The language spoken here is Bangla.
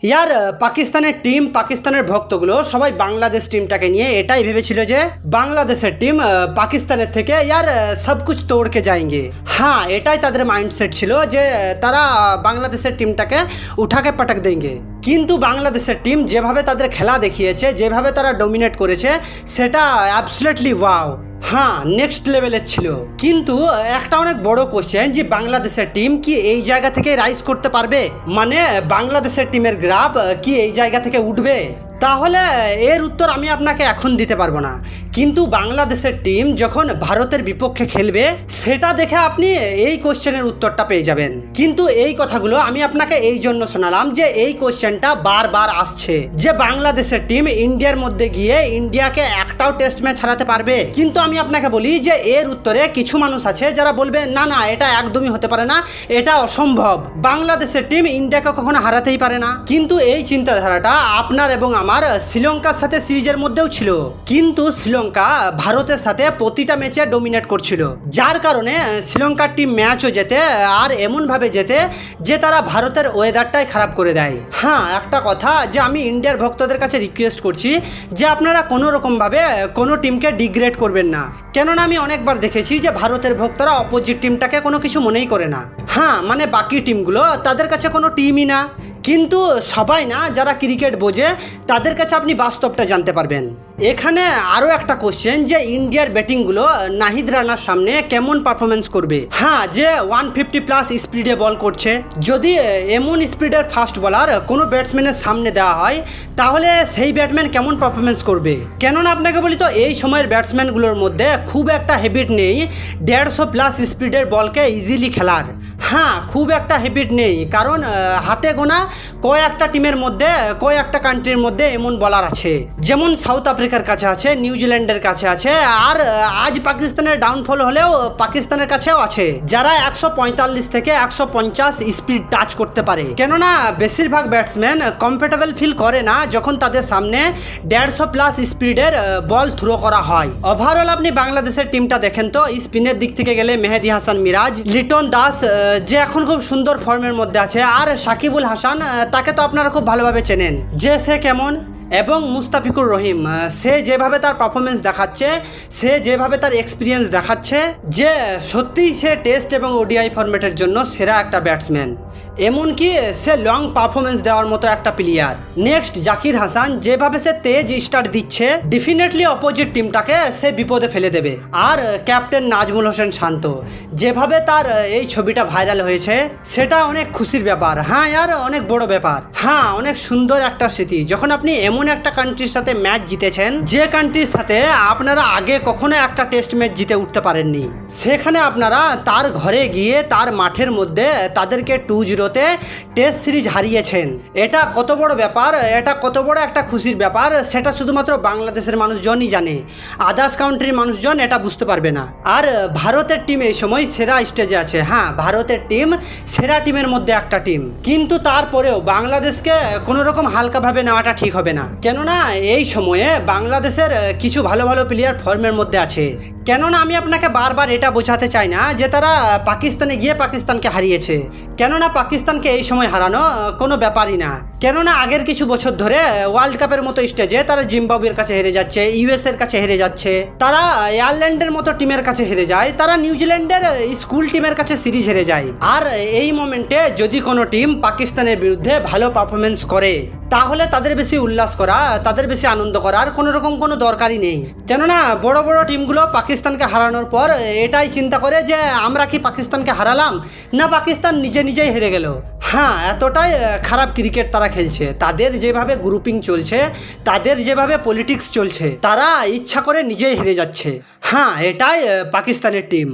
ইয়ার পাকিস্তানের টিম, পাকিস্তানের ভক্তগুলো সবাই বাংলাদেশ টিমটাকে নিয়ে এটাই ভেবেছিল যে বাংলাদেশের টিম পাকিস্তানের থেকে ইয়ার সব কুছ তোড়কে যাएंगे। হ্যাঁ, এটাই তাদের মাইন্ডসেট ছিল যে তারা বাংলাদেশের টিমটাকে উঠাকে পাটাক দেंगे। কিন্তু বাংলাদেশের টিম যেভাবে তাদের খেলা দেখিয়েছে, যেভাবে তারা ডমিনেট করেছে, সেটা অ্যাবসলিউটলি ওয়াও। হ্যাঁ, নেক্সট লেভেলের ছিল। কিন্তু একটা অনেক বড় কোশ্চেন যে বাংলাদেশের টিম কি এই জায়গা থেকে রাইজ করতে পারবে, মানে বাংলাদেশের টিমের গ্রাফ কি এই জায়গা থেকে উঠবে? তাহলে এর উত্তর আমি আপনাকে এখন দিতে পারবো না, কিন্তু বাংলাদেশের টিম যখন ভারতের বিপক্ষে খেলবে সেটা দেখে আপনি এই কোশ্চেনের উত্তরটা পেয়ে যাবেন। কিন্তু এই কথাগুলো আমি আপনাকে এই জন্য শোনালাম যে এই কোশ্চেনটা বারবার আসছে যে বাংলাদেশের টিম ইন্ডিয়ার মধ্যে গিয়ে ইন্ডিয়াকে একটাও টেস্ট ম্যাচ হারাতে পারবে। কিন্তু আমি আপনাকে বলি যে এর উত্তরে কিছু মানুষ আছে যারা বলবে না না, এটা একদমই হতে পারে না, এটা অসম্ভব, বাংলাদেশের টিম ইন্ডিয়াকে কখনো হারাতেই পারে না। কিন্তু এই চিন্তাধারাটা আপনার এবং আমার শ্রীলঙ্কার সাথে সিরিজের মধ্যেও ছিল, কিন্তু শ্রীলঙ্কা ভারতের সাথে প্রতিটা ম্যাচে ডমিনেট করছিল, যার কারণে শ্রীলঙ্কার টিম ম্যাচও জেতে, আর এমনভাবে জেতে যে তারা ভারতের ওয়েদারটাই খারাপ করে দেয়। হ্যাঁ, একটা কথা যে আমি ইন্ডিয়ার ভক্তদের কাছে রিকোয়েস্ট করছি যে আপনারা কোনো রকমভাবে কোনো টিমকে ডিগ্রেড করবেন না, কেননা আমি অনেকবার দেখেছি যে ভারতের ভক্তরা অপোজিট টিমটাকে কোনো কিছু মনেই করে না। হ্যাঁ, মানে বাকি টিমগুলো তাদের কাছে কোনো টিমই না, কিন্তু সবাই না যারা ক্রিকেট বোঝে তাদের কাছে আপনি বাস্তবটা জানতে পারবেন। এখানে আরও একটা কোশ্চেন যে ইন্ডিয়ার ব্যাটিংগুলো নাহিদ রানার সামনে কেমন পারফরমেন্স করবে। হ্যাঁ, যে 150+ স্পিডে বল করছে, যদি এমন স্পিডের ফাস্ট বলার কোনো ব্যাটসম্যানের সামনে দেওয়া হয় তাহলে সেই ব্যাটসম্যান কেমন পারফরমেন্স করবে? কেননা আপনাকে বলি তো এই সময়ের ব্যাটসম্যানগুলোর মধ্যে খুব একটা হ্যাবিট নেই 150+ স্পিডের বলকে ইজিলি খেলার। হ্যাঁ, খুব একটা হ্যাবিট নেই, কারণ হাতে গোনা কয়েকটা টিমের মধ্যে, কয়েকটা কান্ট্রির মধ্যে এমন বলার আছে, যেমন সাউথ আফ্রিকার কাছে আছে, নিউজিল্যান্ডের কাছে আছে, আর আজ পাকিস্তানের ডাউনফল হলেও পাকিস্তানের কাছেও আছে যারা 145 থেকে 150 স্পিড টাচ করতে পারে। কেননা বেশিরভাগ ব্যাটসম্যান কমফোর্টেবল ফিল করে না যখন তাদের সামনে 150+ স্পিডের বল থ্রো করা হয়। ওভারঅল আপনি বাংলাদেশের টিমটা দেখেন তো, স্পিনের দিক থেকে গেলে মেহেদি হাসান মিরাজ, লিটন দাস যে এখন খুব সুন্দর ফর্মের মধ্যে আছে, আর সাকিবুল হাসান তাকে তো আপনারা খুব ভালোভাবে চেনেন যে সে কেমন, এবং মুস্তাফিকুর রহিম সে যেভাবে তার পারফরমেন্স দেখাচ্ছে, সে যেভাবে তার এক্সপিরিয়েন্স দেখাচ্ছে, যে সত্যিই সে টেস্ট এবং ওডিআই ফরম্যাটের জন্য সেরা একটা ব্যাটসম্যান, এমনকি সে লং পারফরমেন্স দেওয়ার মতো একটা প্লেয়ার। নেক্সট জাকির হাসান, যেভাবে সে তেজ স্টার্ট দিচ্ছে ডেফিনেটলি অপোজিট টিমটাকে সে বিপদে ফেলে দেবে। আর ক্যাপ্টেন নাজমুল হোসেন শান্ত, যেভাবে তার এই ছবিটা ভাইরাল হয়েছে সেটা অনেক খুশির ব্যাপার। হ্যাঁ ইয়ার, অনেক বড় ব্যাপার। হ্যাঁ, অনেক সুন্দর একটা স্মৃতি যখন আপনি এমন একটা কান্ট্রির সাথে ম্যাচ জিতেছেন যে কান্ট্রির সাথে আপনারা আগে কখনো একটা টেস্ট ম্যাচ জিতে উঠতে পারেননি, সেখানে আপনারা তার ঘরে গিয়ে তার মাঠের মধ্যে তাদেরকে 2-0-তে টেস্ট সিরিজ হারিয়েছেন। এটা কত বড় ব্যাপার, এটা কত বড় একটা খুশির ব্যাপার, সেটা শুধুমাত্র বাংলাদেশের মানুষজনই জানে, আদার্স কান্ট্রির মানুষজন এটা বুঝতে পারবে না। আর ভারতের টিম এই সময় সেরা স্টেজে আছে। হ্যাঁ, ভারতের টিম সেরা টিমের মধ্যে একটা টিম, কিন্তু তারপরেও বাংলাদেশকে কোনো রকম হালকাভাবে নেওয়াটা ঠিক হবে না, কেননা এই সময়ে বাংলাদেশের কিছু ভালো ভালো প্লেয়ার ফর্মের মধ্যে আছে। কেননা আমি আপনাকে বারবার এটা বোঝাতে চাই না যে তারা পাকিস্তানে গিয়ে পাকিস্তানকে হারিয়েছে, কেননা পাকিস্তানকে এই সময় হারানো কোনো ব্যাপারই না। কেননা আগের কিছু বছর ধরে ওয়ার্ল্ড কাপের মতো স্টেজে তারা জিম্বাবুয়ের কাছে হেরে যাচ্ছে, ইউএস এর কাছে হেরে যাচ্ছে, তারা আয়ারল্যান্ডের মতো টিমের কাছে হেরে যায়, তারা নিউজিল্যান্ডের স্কুল টিমের কাছে সিরিজ হেরে যায়। আর এই মোমেন্টে যদি কোনো টিম পাকিস্তানের বিরুদ্ধে ভালো পারফরমেন্স করে তাহলে তাদের বেশি উল্লাস করা, তাদের বেশি আনন্দ করার কোনো রকম কোনো দরকারই নেই। কেননা বড় বড় টিমগুলো পাকিস্তানকে হারানোর পর এটাই চিন্তা করে যে আমরা কি পাকিস্তানকে হারালাম, না পাকিস্তান নিজে নিজেই হেরে গেল। হ্যাঁ, এতটাই খারাপ ক্রিকেট তারা খেলছে, তাদের যেভাবে গ্রুপিং চলছে, তাদের যেভাবে পলিটিক্স চলছে, তারা ইচ্ছা করে নিজেই হেরে যাচ্ছে। হ্যাঁ, এটাই পাকিস্তানের টিম।